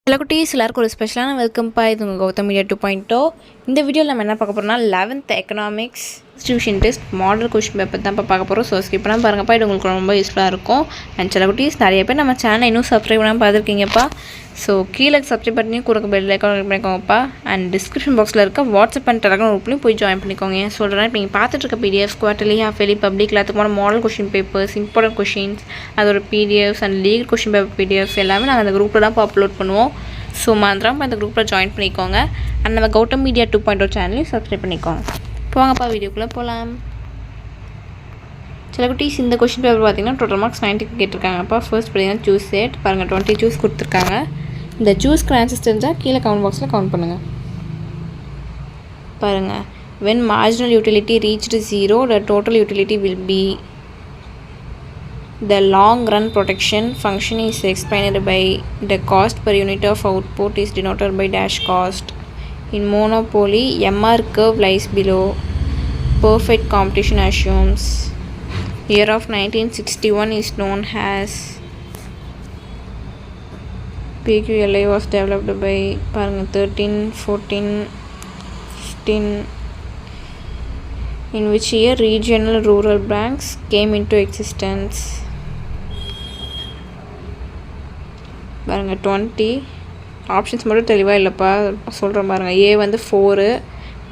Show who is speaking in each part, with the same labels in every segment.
Speaker 1: Hello குட்டீஸ், எல்லாருக்கும் ஒரு ஸ்பெஷலான வெல்கம்ப்பா. இது உங்கள் கௌதம் மீடியா 2.0. இந்த வீடியோவில் நம்ம என்ன பார்க்க போகிறோம்னா 11th economics distribution test model question paper தான் பார்க்க போகிறோம். ஸோ ஸ்கிப் பண்ணால் பாருங்கப்பா, இது உங்களுக்கு ரொம்ப யூஸ்ஃபுல்லாக இருக்கும். அண்ட் சில குட்டீஸ் நிறைய பேர் நம்ம சேனலை இன்னும் சப்ஸ்கிரைப் பண்ணாமல் பார்த்துருக்கீங்கப்பா. ஸோ கீழே சப்ஸ்கிரைப் பண்ணி கொடுக்க பெல் ஐக்கான் பண்ணிக்கோங்கப்பா. அண்ட் டிஸ்கிரிப்ஷன் பாக்ஸில் இருக்க வாட்ஸ்அப் அண்ட் டெலகிராம் குரூப்லையும் போய் ஜாயின் பண்ணிக்கோங்க. ஏன் சொல்கிறேன், இப்போ நீங்கள் பார்த்துட்டு இருக்க பிடிஎஃப் குவார்டர்லி, ஹாஃப்லி, பப்ளிக் எல்லாத்துக்குமான model question papers, important questions, அதோட PDFs and legal question paper PDF எல்லாமே நாங்கள் அந்த குரூப்பில் தான் அப்லோட் பண்ணுவோம். ஸோ மறந்துடாமல் அந்த குரூப்பில் ஜாயின் பண்ணிக்கோங்க. அண்ட் நம்ம கௌதம் மீடியா 2.0 சேனலையும் சப்ஸ்கிரைப் பண்ணிக்கோங்க. போவாங்கப்பா, வீடியோக்குள்ளே போகலாம். சில குட்டீஸ் இந்த கொஸ்டின் பேப்பர் பார்த்தீங்கன்னா டோட்டல் மார்க்ஸ் 90 கேட்டிருக்காங்கப்பா. ஃபர்ஸ்ட் பார்த்தீங்கன்னா சூஸ் செட் பாருங்கள், 20 சூஸ் கொடுத்துருக்காங்க. இந்த சூஸ்க்கு ஆன்சர்ஸ் தெரிஞ்சால் கீழே கமெண்ட் பாக்ஸில் கவுண்ட் பண்ணுங்கள். பாருங்கள், when marginal utility reached 0, the total utility will be the long run protection function is explained by the cost per unit of output is denoted by dash cost. In monopoly, MR curve lies below. Perfect competition assumes. Year of 1961 is known as. PQLI was developed by 13, 14, 15. In which year regional rural banks came into existence? பாருங்க 20 options மட்டும் தெளிவாக இல்லைப்பா, சொல்கிறேன் பாருங்கள். ஏ வந்து 4,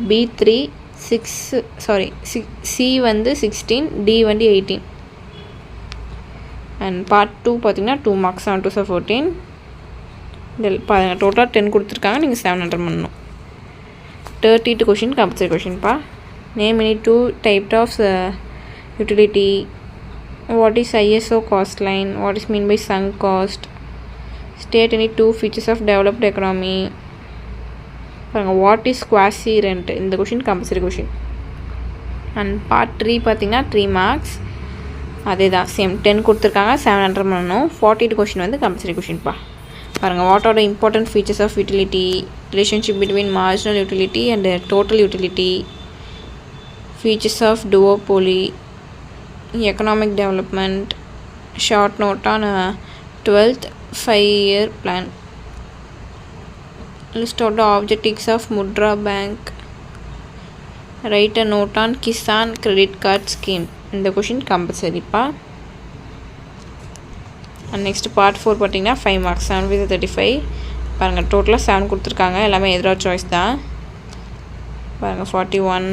Speaker 1: B 3, 6 C வந்து 16, D வந்து 18. And part 2 பார்த்தீங்கன்னா 2 மார்க்ஸ் 7 2 14. இதில் பாருங்கள் டோட்டலாக 10 கொடுத்துருக்காங்க, நீங்கள் 700 பண்ணணும். 32 கொஷின் கம்பல்சரி கொஷின்ப்பா. Name any 2 type of utility. What is ISO cost line? What is mean by sunk cost? State any 2 features of developed economy. பாருங்கள், வாட் இஸ் குவாசி ரெண்ட்? இந்த question compulsory question. And part 3 பார்த்தீங்கன்னா 3 marks, அதே தான் same 10 கொடுத்துருக்காங்க, 700 பண்ணணும். 42 question வந்து compulsory கொஷின்ப்பா. பாருங்கள், what are the important features of utility? Relationship between marginal utility and total utility. Features of duopoly. Economic development. Short note on 12th 5-year plan. List out the objectives of Mudra Bank. Write a note on Kisan credit card scheme. இந்த question கம்பல்சரிப்பா. And next part 4 பார்த்தீங்கன்னா 5 marks 7 with 35. பாருங்கள் டோட்டலாக 7 கொடுத்துருக்காங்க, எல்லாமே எதிரா choice தான். பாருங்கள் 41,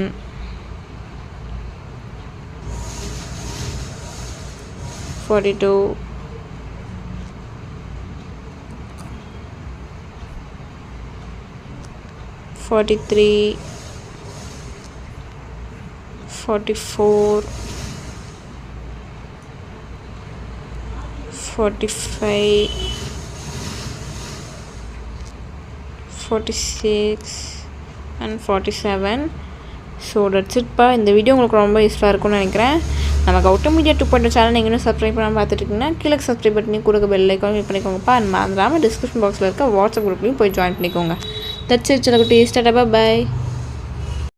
Speaker 1: 42, 43, 44, 45, 46 and 47. So that's இட்ப்பா. இந்த வீடியோ உங்களுக்கு ரொம்ப யூஸ்ஃபுல்லாக இருக்கும்னு நினைக்கிறேன். நம்ம கௌதம் மீடியா 2.0 சேனல் நீங்கள் இன்னும் சப்ஸ்கிரைப் பண்ணாமல் பார்த்துட்டுருக்கீங்கன்னா கீழே சப்ஸ்கிரைப் பண்ணி கொடுக்க பெல் ஐக்கான் கிளிக் பண்ணிக்கோங்கப்பா. அண்ட் மறந்துடாமல் டிஸ்கிரிப்ஷன் பாக்ஸில் இருக்க வாட்ஸ்அப் குரூப்லையும் போய் ஜாயின் பண்ணிக்கோங்க. That's it. சில குட்டி டாடா, பை.